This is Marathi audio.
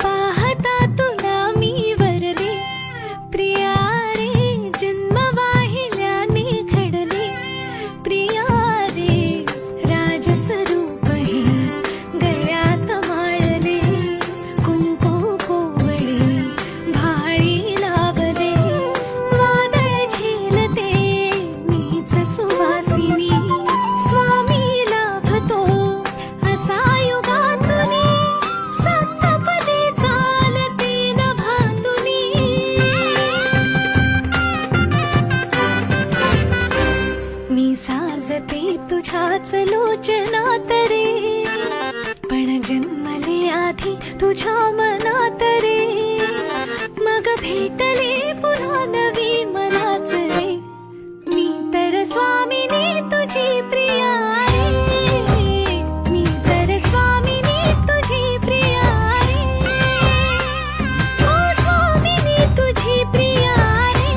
पाहता तुला मी वरले प्रिया रे, जन्म वाहिल्याने घडले प्रिया रे, राजस्वरूप हे गळ्यात माळले, कुंकू कोवळे भाळी लावले, वादळ झेलते मीच सुवासिनी, स्वामी लाभतो असा युगातुनी, सप्तपदी चालते नभातुनी. मी साजते तुझ्याच लोचनात रे, पण जन्मले आधी तुझ्या मनात रे, मग भेटले पुन्हा नवी मनाच रे, मी तर स्वामिनी तुझी प्रिया रे, मी तर स्वामिनी तुझी प्रिया रे, ओ स्वामिनी तुझी प्रिया रे.